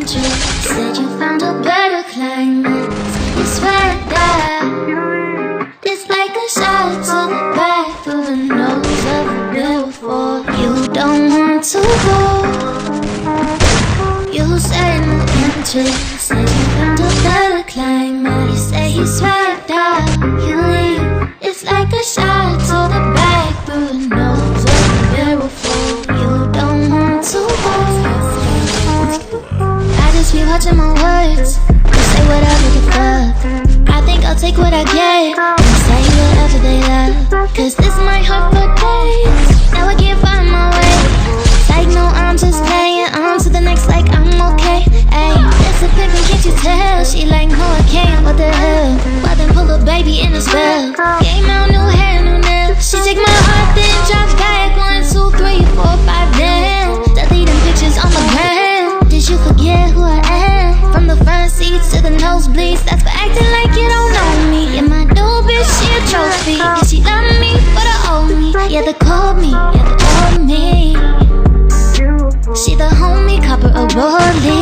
true. Said you found a better climate. You swear that it's like a shot to the back through the nose of a beautiful. You don't want to go. You say no interest. Say you found a better climate. You say you swept out. You leave. It's like a shot to the back through the nose of a beautiful. You don't want to go. I just be watching my words. You say whatever the fuck. I think I'll take what I get and say whatever they love. Cause this might hurt for days. Now I can't find my way. It's like no, I'm just playing. On to the next like I'm okay. Ayy, it's a pimpin', can't you tell? She like, no I can't, what the hell? Well then pull a baby in a spell. Game out, new hair, new nails. She take my heart, then drop back. 1, 2, 3, 4, 5, then deleting pictures on the ground. Did you forget who I am? From the front seats to the nosebleeds. That's for acting like you don't know me. And my new bitch, she a trophy. Yeah, she love me, but I owe me. Yeah, they called me, yeah, they owe me. She the homie, copper a rollie.